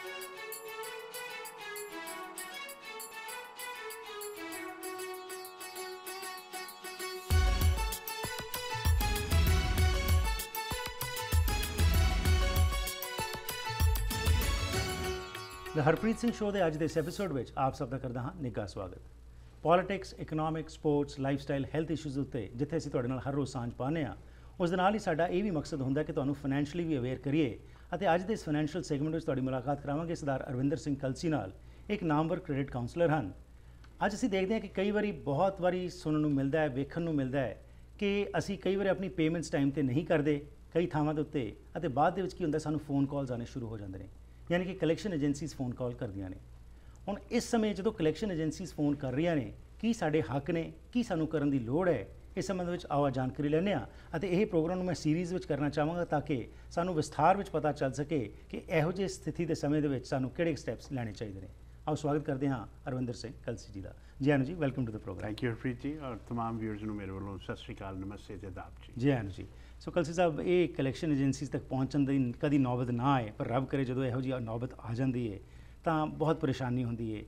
The Harpreet Singh show के अज के इस एपीसोड में आप सब का करदा हाँ निघा स्वागत। Politics, economics, sports, lifestyle, health issues उत्ते जिथे असीं तुहाडे नाल हर रोज़ सांझ पाने आ, उस दे नाल ही साडा ये भी मकसद हुंदा कि तुहानूं फाइनैंशियली भी अवेयर करिए। अते अज दे इस फाइनैंशियल सैगमेंट में तुहाडी मुलाकात करावांगे सरदार अरविंदर सिंह कलसी नाल, एक नामवर क्रेडिट काउंसलर हैं। अज असीं देखते हैं कि कई बारी बहुत बारी सुनने नूं मिलदा है, वेखण नूं मिलदा है कि असीं कई बार अपनी पेमेंट्स टाइम ते नहीं करते कई थावां दे उत्ते, अते बाद दे विच की हुंदा सानूं फोन कॉल्स आने शुरू हो जाते हैं, यानी कि कलैक्शन एजेंसीज़ फोन कॉल करदियां ने। हुण इस समय जो कलैक्शन एजेंसीज़ फोन कर रही ने, की साडे हक ने, की सानू करन दी लोड़ है, इस संबंध में आओ जानकारी लैने आ। अते यह प्रोग्राम मैं सीरीज़ में करना चाहांगा ताकि सानू विस्तार में पता चल सके कि इहो जी स्थिति के समय के सानू किहड़े स्टैप्स लैने चाहिए। आओ स्वागत करते हैं अरविंदर सिंह कलसी जी का। जी Anu ji, welcome to the programme. Thank you Harpreet ji, और तमाम व्यूअर्स को मेरे वालों सत श्री अकाल, नमस्ते ते आदाब जी। जी आनू जी। सो कलसी साहब, ये कलैक्शन एजेंसीज़ तक पहुँचने की कभी नौबत ना आए, पर रब करे जो इहो जी नौबत आ जाती है तो बहुत परेशानी होती है,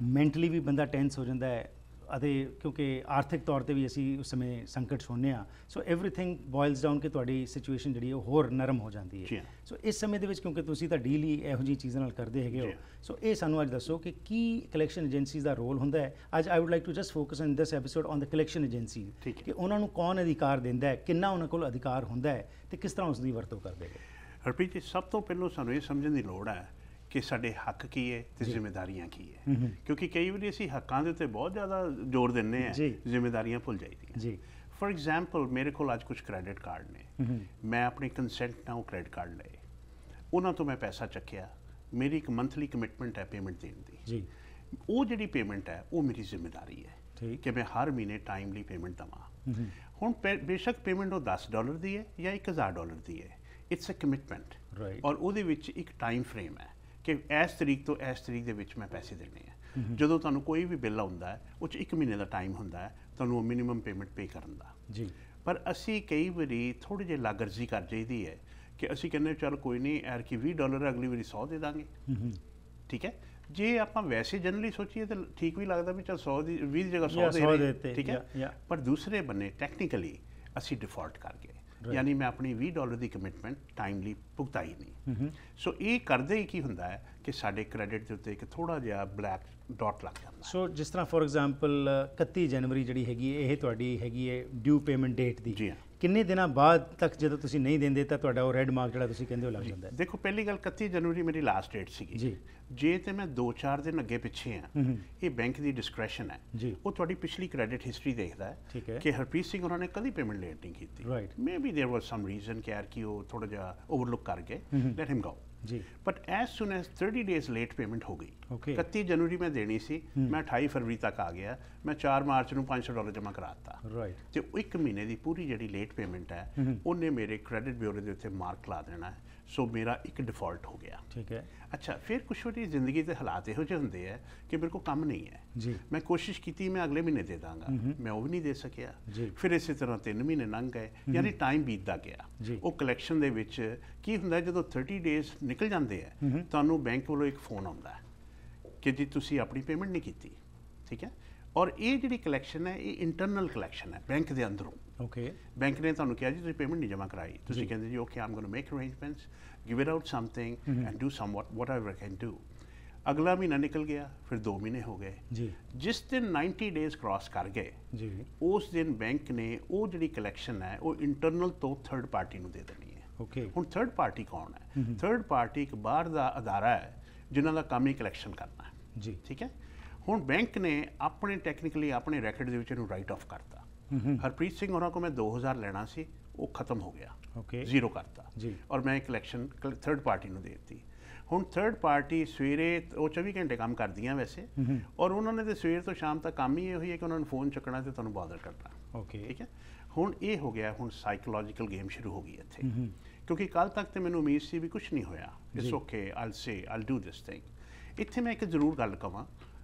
मैंटली भी बंदा टेंस हो जाता है, अते क्योंकि आर्थिक तौर पर भी असी उस समय संकट होने। सो एवरीथिंग बॉयल्स डाउन कि तुहाडी सिचुएशन जी होर नरम हो जाती है। सो इस समय के क्योंकि तुसीं तां डील ही इहो जी चीज़ां नाल करदे हैगे हो, सो ये सानू अज दसो कि की कलैक्शन एजेंसीज़ का रोल हुंदा है। अज I would like to just focus in this episode on the collection agency कि उन्होंने कौन अधिकार दिंदा है, कितना उन्हां कोल अधिकार हुंदा है ते किस तरह उसकी वरतों करदे है। हरप्रीत जी, सब तो पहलों सानू ये समझने की लोड़ है कि साडे हक की है ते जिम्मेदारियां की है, क्योंकि कई बार असीं हक्कां दे उत्ते बहुत ज़्यादा जोर दिंदे हैं, जिम्मेदारियां भुल जाईदियां जी। फॉर एग्जाम्पल मेरे को अज कुछ क्रेडिट कार्ड ने, मैं अपने कंसेंट नाल वो क्रेडिट कार्ड लए, उन्हां तो मैं पैसा चक्या, मेरी एक मंथली कमिटमेंट है पेमेंट देने की जी। वो जिहड़ी पेमेंट है वो मेरी जिम्मेदारी है कि मैं हर महीने टाइमली पेमेंट देवां। हुण बेशक पेमेंट वो $10 दी है या $1000 दी है, इट्स अ कमिटमेंट, और उहदे विच एक टाइम फ्रेम है कि इस तरीक तो इस तरीक दे विच मैं पैसे देने हैं। जो तुहानूं कोई भी बिल आउंदा है वो 1 महीने का टाइम हुंदा है तुहानूं मिनिमम पेमेंट पे करन दा जी। पर असी कई बारी थोड़ी जी लागर्जी कर जाइदी है कि असी कहने चल कोई नहीं, यार कि $20 अगली बारी 100 दे दांगे, ठीक है। जे आपां वैसे जनरली सोचिए तो ठीक भी लगता भी चल 100 दी 20 की जगह 100 दे रहे, ठीक है। पर दूसरे बन्ने टैक्नीकली असी डिफॉल्ट कर गए, यानी मैं अपनी $20 की कमिटमेंट टाइमली भुगताई नहीं। सो ये करदे ही की हुंदा है कि साडे क्रेडिट के उत्ते एक थोड़ा जिहा ब्लैक डॉट लग जाता है। सो जिस तरह फॉर एग्जाम्पल 31 जनवरी जी हैगी ये तुहाडी हैगी है ड्यू पेमेंट डेट दी, किन्ने दिनों बाद तक जो तुसीं नहीं देंदे तो तुहाडा वो रेड मार्क जिहड़ा तुसीं कहंदे हो लग जाता है। देखो पहली गल 31 जनवरी मेरी लास्ट डेट सी जी, जे तो मैं 2-4 दिन अगे पिछे हाँ, ये बैंक की डिस्क्रेशन है जी। वो तुहाडी पिछली क्रेडिट हिस्टरी देखता है कि हरप्रीत सिंह उन्होंने कभी पेमेंट लेट नहीं की, right. Maybe there was some reason कि यार कि वो थोड़ा जिहा ओवरलुक कर गए, लेट हिम गो जी। But as soon as 30 days late payment हो गई, 31 जनवरी में देनी सी, मैं 28 फरवरी तक आ गया, मैं 4 मार्च को $500 जमा कराता, राइट। तो 1 महीने की पूरी जी लेट पेमेंट है उन्हें मेरे क्रेडिट ब्यूरो के उत्ते मार्क ला देना है। सो मेरा एक डिफॉल्ट हो गया, ठीक है। अच्छा, फिर कुछ वारी जिंदगी के हालात इहो ਜਿਹੇ ਹੁੰਦੇ है कि मेरे को काम नहीं है जी। मैं कोशिश की मैं अगले महीने दे दांगा, मैं वो भी नहीं दे सकिया, फिर इस तरह 3 महीने लंघ गए, यानी टाइम बीतदा गया। वो कलैक्शन दे विच की हुंदा है, जदों 30 डेज निकल जाते हैं तुहानूं बैंक वालों एक फोन आउंदा है कि जी तुसीं अपनी पेमेंट नहीं की, ठीक है। और ये जी कलैक्शन है ये इंटरनल कलैक्शन है बैंक के अंदरों, ओके। बैंक ने तुहानूं कहा जी तुसीं पेमेंट नहीं जमा कराई, तुसीं कहंदे जी okay I am gonna make arrangements, give it out something and do some whatever I can do. अगला महीना निकल गया, फिर 2 महीने हो गए जी। जिस दिन 90 डेज क्रॉस कर गए जी, उस दिन बैंक ने वो जी कलैक्शन है वो इंटरनल तो थर्ड पार्टी को दे देनी है, ओके। हुण थर्ड पार्टी कौन है? थर्ड पार्टी एक बाहर का अदारा है जिन्हों का काम ही कलैक्शन करना है जी, ठीक है। हुण बैंक ने अपने टैक्नीकली अपने racket they which right of करता। हरप्रीत सिंह होरां को मैं 2000 लेना सी, वो खत्म हो गया, ओके, जीरो करता जी। और मैं कलैक्शन थर्ड पार्टी को देती। हुण थर्ड पार्टी सवेरे वो 24 घंटे काम करदियां वैसे, और उन्होंने तो सवेर तो शाम तक काम ही ये है कि उन्होंने फोन चुकना तो तुहानूं बॉदर करना, ओके, ठीक है। हुण ये हो गया, हुण साइकोलॉजिकल गेम शुरू हो गई इत्थे, क्योंकि कल तक तो मैनूं उम्मीद सी भी कुछ नहीं होया, it's okay, I will do this thing. इत्थे मैं एक जरूर गल कवां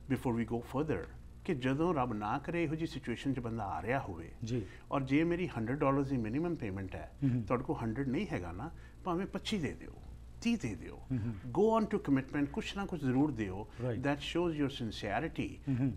बिफोर वी गो फर्दर कि जदों रब ना करे इहो जी सिचुएशन च बंदा आ रहा होवे जी, और जे मेरी $100 की मिनिमम पेमेंट है, तुहाडे कोल 100 नहीं हैगा ना, भावें 25 दे दिओ, 30 दे दियो, go on to commitment, कुछ ना कुछ ज़रूर दियो that shows your sincerity,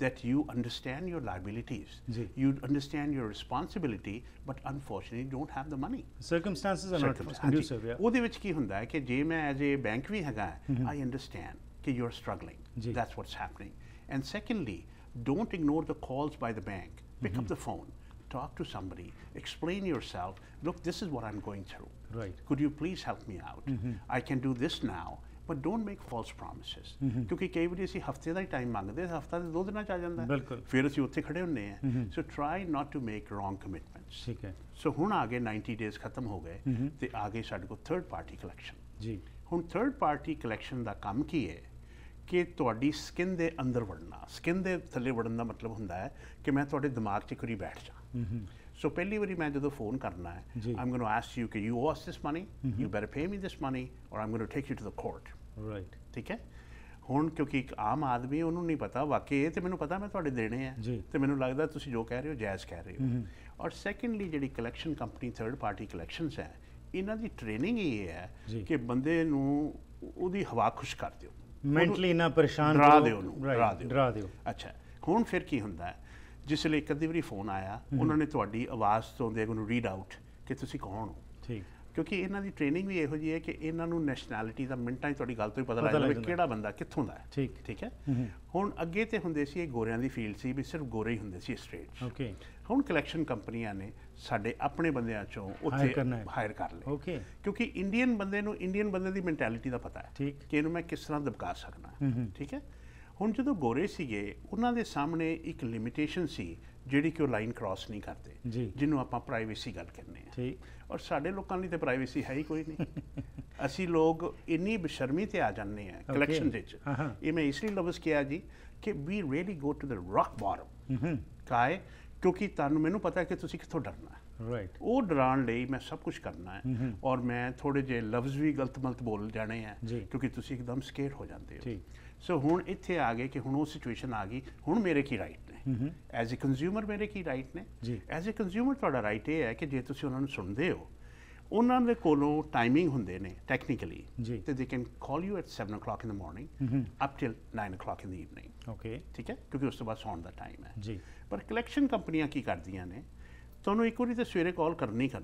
that you understand your liabilities, you understand your responsibility, but unfortunately don't have the money. Circumstances are not conducive. ਉਹਦੇ ਵਿੱਚ ਕੀ ਹੁੰਦਾ ਹੈ ਕਿ ਜੇ ਮੈਂ as a bank ਵੀ ਹੈਗਾ, I understand कि you're struggling, that's what's happening. And secondly, don't ignore the calls by the bank. Pick up the phone, talk to somebody, explain yourself. Look, this is what I'm going through. Right. Could you please help me out? I can do this now, but don't make false promises. क्योंकि कई बार ਅਸੀਂ ਹਫਤੇ ਦਾ ਹੀ time ਮੰਗਦੇ ਹਾਂ, ਹਫਤਾ ਦੇ 2 ਦਿਨਾਂ ਚ ਆ ਜਾਂਦਾ ਹੈ, ਫਿਰ ਅਸੀਂ ਉੱਥੇ ਖੜੇ ਹੁੰਨੇ ਆ। So try not to make wrong commitments. ਠੀਕ ਹੈ। So ਹੁਣ ਆ ਗਏ 90 days ਖਤਮ ਹੋ ਗਏ ਤੇ ਆ ਗਏ ਸਾਡੇ ਕੋਲ ਥਰਡ ਪਾਰਟੀ ਕਲੈਕਸ਼ਨ। ਜੀ ਹੁਣ ਥਰਡ ਪਾਰਟੀ ਕਲੈਕਸ਼ਨ ਦਾ ਕੰਮ ਕੀ ਹੈ ਕਿ ਤੁਹਾਡੀ ਸਕਿਨ ਦੇ ਅੰਦਰ ਵੜਨਾ। ਸਕਿਨ ਦੇ ਥੱਲੇ ਵੜਨ ਦਾ ਮਤਲਬ ਹੁੰਦਾ ਹੈ ਕਿ ਮੈਂ ਤੁਹਾਡੇ ਦਿਮਾਗ 'ਚ ਇੱਕ ਵਾਰੀ ਬੈਠ ਜਾ। ਸੋ ਪਹਿਲੀ ਵਾਰੀ ਮੈਂ ਜਦੋਂ ਫੋਨ ਕਰਨਾ ਹੈ, I'm going to ask you ਕਿ you owe us this money, you better pay me this money or I'm going to take you to the court. Right. ਠੀਕ ਹੈ। ਹੁਣ ਕਿਉਂਕਿ ਇੱਕ ਆਮ ਆਦਮੀ ਉਹਨੂੰ ਨਹੀਂ ਪਤਾ ਵਾਕਈ ਇਹ ਤੇ ਮੈਨੂੰ ਪਤਾ ਮੈਂ ਤੁਹਾਡੇ ਦੇਣੇ ਆ ਤੇ ਮੈਨੂੰ ਲੱਗਦਾ ਤੁਸੀਂ ਜੋ ਕਹਿ ਰਹੇ ਹੋ ਜਾਇਜ਼ ਕਹਿ ਰਹੇ ਹੋ। ਔਰ ਸੈਕੰਡਲੀ ਜਿਹੜੀ collection company third party collections ਹੈ, ਇਹਨਾਂ ਦੀ ਟ੍ਰੇਨਿੰਗ ਇਹ ਹੈ ਕਿ ਬੰਦੇ ਨੂੰ ਉਹਦੀ ਹਵਾ ਖੁਸ਼ ਕਰ ਦਿਓ, ਮੈਂਟਲੀ ਨਾ ਪਰੇਸ਼ਾਨ ਡਰਾ ਦਿਓ ਉਹਨੂੰ, ਡਰਾ ਦਿਓ। ਅੱਛਾ ਹੁਣ ਫਿਰ ਕੀ ਹੁੰਦਾ ਹੈ, ਜਿਸ ਲਈ ਇੱਕ ਅੱਧੀ ਵਾਰੀ ਫੋਨ ਆਇਆ ਉਹਨਾਂ ਨੇ ਤੁਹਾਡੀ ਆਵਾਜ਼ ਤੋਂ ਦੇ ਉਹਨੂੰ ਰੀਡ ਆਊਟ ਕਿ ਤੁਸੀਂ ਕੌਣ ਹੋ। ਠੀਕ। ਕਿਉਂਕਿ ਇਹਨਾਂ ਦੀ ਟ੍ਰੇਨਿੰਗ ਵੀ ਇਹੋ ਜਿਹੀ ਹੈ ਕਿ ਇਹਨਾਂ ਨੂੰ ਨੈਸ਼ਨੈਲਿਟੀ ਦਾ ਮਿੰਟਾਂ 'ਚ ਤੁਹਾਡੀ ਗੱਲ ਤੋਂ ਹੀ ਪਤਾ ਲੱਗ ਜਾਂਦਾ ਵੀ ਕਿਹੜਾ ਬੰਦਾ ਕਿੱਥੋਂ ਦਾ ਹੈ। ਠੀਕ ਹੈ। ਹੁਣ ਅੱਗੇ ਤੇ ਹੁੰਦੇ ਸੀ ਇਹ ਗੋਰਿਆਂ ਦੀ ਫੀਲਡ ਸੀ ਵੀ ਸਿਰਫ ਗੋਰੇ ਹੀ ਹੁੰਦੇ ਸੀ ਸਟੇਟ। ਓਕੇ। ਹੁਣ ਕਲੈਕਸ਼ਨ ਕੰਪਨੀਆਂ ਨੇ ਸਾਡੇ ਆਪਣੇ ਬੰਦਿਆਂ ਚੋਂ ਉੱਥੇ ਹਾਇਰ ਕਰ ਲਏ। ਓਕੇ। ਕਿਉਂਕਿ ਇੰਡੀਅਨ ਬੰਦੇ ਨੂੰ ਇੰਡੀਅਨ ਬੰਦੇ ਦੀ ਮੈਂਟੈਲਿਟੀ ਦਾ ਪਤਾ ਹੈ ਕਿ ਇਹਨੂੰ ਮੈਂ ਕਿਸ ਤਰ੍ਹਾਂ ਦਬਕਾ ਸਕਦਾ। ਠੀਕ ਹੈ। ਹੁਣ ਜਦੋਂ ਗੋਰੇ ਸੀਗੇ ਉਹਨਾਂ ਦੇ ਸਾਹਮਣੇ ਇੱਕ ਲਿਮਿਟੇਸ਼ਨ ਸੀ ਜਿਹੜੀ ਕਿ ਉਹ ਲਾਈਨ ਕ੍ਰਾਸ ਨਹੀਂ ਕਰਦੇ, ਜਿਹਨੂੰ ਆਪਾਂ ਪ੍ਰਾਈਵੇਸੀ ਗੱਲ ਕਹਿੰਦੇ ਆ। ਔਰ ਸਾਡੇ ਲੋਕਾਂ ਲਈ ਤਾਂ ਪ੍ਰਾਈਵੇਸੀ ਹੈ ਹੀ ਕੋਈ ਨਹੀਂ। ਅਸੀਂ ਲੋਕ ਇੰਨੀ ਬੇਸ਼ਰਮੀ ਤੇ ਆ ਜਾਂਦੇ ਆ ਕਲੈਕਸ਼ਨ ਵਿੱਚ। ਇਹ ਮੈਂ ਇਸ ਲਈ ਲਫ਼ਜ਼ ਕਿਹਾ ਜੀ ਕਿ we really go to the rock bottom ਕਾਏ, ਕਿਉਂਕਿ ਤੁਹਾਨੂੰ ਮੈਨੂੰ ਪਤਾ ਕਿ ਤੁਸੀਂ ਕਿੱਥੋਂ ਡਰਨਾ ਹੈ। ਰਾਈਟ। ਉਹ ਡਰਾਉਣ ਲਈ ਮੈਂ ਸਭ ਕੁਝ ਕਰਨਾ ਹੈ ਔਰ ਮੈਂ ਥੋੜੇ ਜਿਹੇ ਲਫ਼ਜ਼ ਵੀ ਗਲਤ ਮਲਤ ਬੋਲ ਜਾਣੇ ਆ ਕਿਉਂਕਿ ਤੁਸੀਂ ਇੱਕਦਮ ਸਕੇਅਰ ਹੋ ਜਾਂਦੇ ਹੋ। ਸੋ ਹੁਣ ਇੱਥੇ ਆ ਗਏ ਕਿ ਹੁਣ ਉਹ ਸਿਚੁਏਸ਼ਨ ਆ ਗਈ, ਹੁਣ ਮੇਰੇ ਕੀ ਰਾਈਟ ਨੇ ਐਜ਼ ਏ ਕੰਜ਼ਿਊਮਰ, ਮੇਰੇ ਕੀ ਰਾਈਟ ਨੇ। ਐਜ਼ ਏ ਕੰਜ਼ਿਊਮਰ ਤੁਹਾਡਾ ਰਾਈਟ ਇਹ ਹੈ ਕਿ ਜੇ ਤੁਸੀਂ ਉਹਨਾਂ ਨੂੰ ਸੁਣਦੇ ਹੋ, ਉਹਨਾਂ ਦੇ ਕੋਲੋਂ ਟਾਈਮਿੰਗ ਹੁੰਦੇ ਨੇ ਟੈਕਨੀਕਲੀ ਤੇ they can call you at 7 o'clock in the morning up till 9 o'clock in the evening. Okay. ਠੀਕ ਹੈ। ਕਿਉਂਕਿ ਉਸ ਤੋਂ ਬਾਅਦ ਸੌਣ ਦਾ ਟਾਈਮ ਹੈ। ਪਰ ਕਲੈਕਸ਼ਨ ਕੰਪਨੀਆਂ ਕੀ ਕਰਦੀਆਂ ਨੇ, ਤੁਹਾਨੂੰ ਇੱਕ ਵਾਰੀ ਤਾਂ ਸਵੇਰੇ ਕਾਲ ਕਰਨੀ ਹੈ।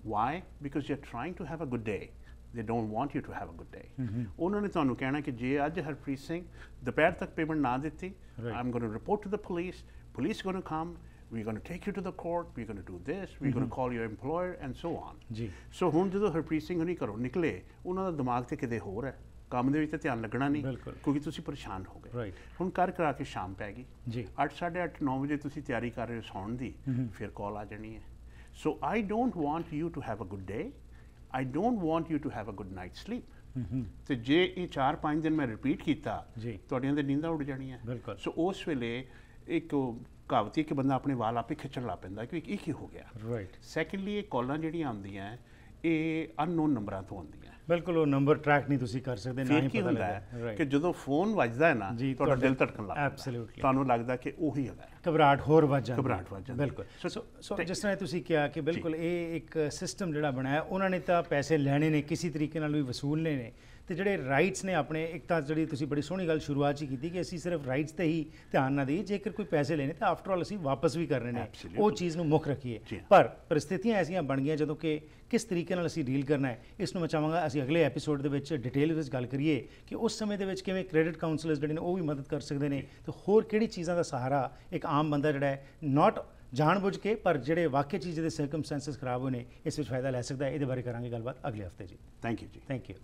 Why? Because you are trying to have a good day. They don't want you to have a good day. ਉਹਨਾਂ ਨੇ ਤੁਹਾਨੂੰ ਕਹਿਣਾ ਕਿ ਜੇ ਅੱਜ ਹਰਪ੍ਰੀਤ ਸਿੰਘ ਦੁਪਹਿਰ ਤੱਕ ਪੇਮੈਂਟ ਨਾ ਦਿੱਤੀ, I'm going to report to the police. Police going to come. We're going to take you to the court. We're going to do this. We're going to call your employer and so on. So ਹੁਣ ਜਦੋਂ ਹਰਪ੍ਰੀਤ ਸਿੰਘ ਹੁਣੀ ਘਰੋਂ ਨਿਕਲੇ, ਉਹਨਾਂ ਦਾ ਦਿਮਾਗ ਤੇ ਕਿਤੇ ਹੋਰ ਹੈ, ਕੰਮ ਦੇ ਵਿੱਚ ਤਾਂ ਧਿਆਨ ਲੱਗਣਾ ਨਹੀਂ ਕਿਉਂਕਿ ਤੁਸੀਂ ਪਰੇਸ਼ਾਨ ਹੋ ਗਏ। ਹੁਣ ਕਰ ਕਰਾ ਕੇ ਸ਼ਾਮ ਪੈ ਗਈ, 8, 8:30, 9 ਵਜੇ ਤੁਸੀਂ ਤਿਆਰੀ ਕਰ ਰਹੇ ਹੋ ਸੌਣ ਦੀ, ਫਿਰ ਕਾਲ ਆ ਜਾਣੀ ਹੈ। So I don't want you to have a good day. I don't want you to have a good night's sleep. ਤੇ ਜੇ ਇਹ 4-5 ਦਿਨ ਮੈਂ ਰਿਪੀਟ ਕੀਤਾ ਤੁਹਾਡੀਆਂ ਤੇ ਨੀਂਦਾਂ ਉੱਡ ਜਾਣੀਆਂ। ਸੋ ਉਸ ਵੇਲੇ ਇੱਕ ਕਹਾਵਤ ਹੈ ਕਿ ਬੰਦਾ ਆਪਣੇ ਵਾਲ ਆਪੇ ਖਿੱਚਣ ਲੱਗ ਪੈਂਦਾ ਕਿ ਇਹ ਕੀ ਹੋ ਗਿਆ। ਰਾਈਟ। ਸੈਕੰਡਲੀ ਇਹ ਕਾਲਾਂ ਜਿਹੜੀਆਂ ਆਉਂਦੀਆਂ ਇਹ ਅਨਨੋਨ ਨੰਬਰਾਂ ਤੋਂ ਆਉਂਦੀਆਂ। ਬਿਲਕੁਲ ਉਹ ਨੰਬਰ ਟਰੈਕ ਨਹੀਂ ਤੁਸੀਂ ਕਰ ਸਕਦੇ, ਨਾ ਹੀ ਪਤਾ ਲੱਗਦਾ ਕਿ ਜਦੋਂ ਫੋਨ ਵੱਜਦਾ ਹੈ ਨਾ ਤੁਹਾਡਾ ਦਿਲ ਧੜਕਣ ਲੱਗ ਪੈਂਦਾ। ਐਬਸੋਲੂਟਲੀ। ਤੁਹਾਨੂੰ ਲੱਗਦਾ ਕਿ ਉਹੀ ਹੈਗਾ। ਘਬਰਾਹਟ ਹੋਰ ਵੱਧ ਜਾਂਦੀ। ਘਬਰਾਹਟ ਵੱਧ ਜਾਂਦੀ। ਬਿਲਕੁਲ। ਸੋ ਜਿਸ ਤਰ੍ਹਾਂ ਤੁਸੀਂ ਕਿਹਾ ਕਿ ਬਿਲਕੁਲ ਇਹ ਇੱਕ ਸਿਸਟਮ ਜਿਹੜਾ ਬਣਾਇਆ, ਉਹਨਾਂ ਨੇ ਤਾਂ ਪੈਸੇ ਲੈਣੇ ਨੇ, ਕਿਸੇ ਤਰੀਕੇ ਨਾਲ ਵੀ ਵਸੂਲਣੇ ਨੇ, ਤੇ ਜਿਹੜੇ ਰਾਈਟਸ ਨੇ ਆਪਣੇ, ਇੱਕ ਤਾਂ ਜਿਹੜੀ ਤੁਸੀਂ ਬੜੀ ਸੋਹਣੀ ਗੱਲ ਸ਼ੁਰੂਆਤ 'ਚ ਕੀਤੀ ਕਿ ਅਸੀਂ ਸਿਰਫ ਰਾਈਟਸ 'ਤੇ ਹੀ ਧਿਆਨ ਨਾ ਦੇਈਏ, ਜੇਕਰ ਕੋਈ ਪੈਸੇ ਲੈਣੇ ਤਾਂ ਆਫਟਰ ਆਲ ਅਸੀਂ ਵਾਪਸ ਵੀ ਕਰਨੇ ਨੇ, ਉਹ ਚੀਜ਼ ਨੂੰ ਮੁੱਖ ਰੱਖੀਏ। ਪਰ ਪਰਿਸਥਿਤੀਆਂ ਐਸੀਆਂ ਬਣ ਗਈਆਂ ਜਦੋਂ ਕਿ ਕਿਸ ਤਰੀਕੇ ਨਾਲ ਅਸੀਂ ਡੀਲ ਕਰਨਾ ਹੈ, ਇਸ ਨੂੰ ਮੈਂ ਚਾਹਾਂਗਾ ਅਸੀਂ ਅਗਲੇ ਐਪੀਸੋਡ ਦੇ ਵਿੱਚ ਡਿਟੇਲ ਵਿੱਚ ਗੱਲ ਕਰੀਏ ਕਿ ਉਸ ਸਮੇਂ ਦੇ ਵਿੱਚ ਕਿਵੇਂ ਕ੍ਰੈਡਿਟ ਕਾਉਂਸਲਰਸ ਜਿਹੜੇ ਨੇ ਉਹ ਵੀ ਮਦਦ ਕਰ ਸਕਦੇ ਨੇ, ਤੇ ਹੋਰ ਕਿਹੜੀ ਚੀਜ਼ਾਂ ਦਾ ਸਹਾਰਾ ਇੱਕ ਆਮ ਬੰਦਾ ਜਿਹੜਾ ਹੈ ਨਾਟ ਜਾਣਬੁੱਝ ਕੇ ਪਰ ਜਿਹੜੇ ਵਾਕਈ ਚੀਜ਼ ਦੇ ਸਰਕਮਸਟੈਂਸਸ ਖਰਾਬ ਹੋਏ ਨੇ ਇਸ ਵਿੱਚ ਫਾਇਦਾ ਲੈ ਸਕਦਾ ਹੈ। ਇਹਦੇ ਬਾਰੇ ਕਰਾਂਗੇ ਗੱਲਬਾਤ ਅਗਲੇ ਹਫਤੇ ਜੀ। ਥੈਂਕ ਯੂ ਜੀ। Thank you.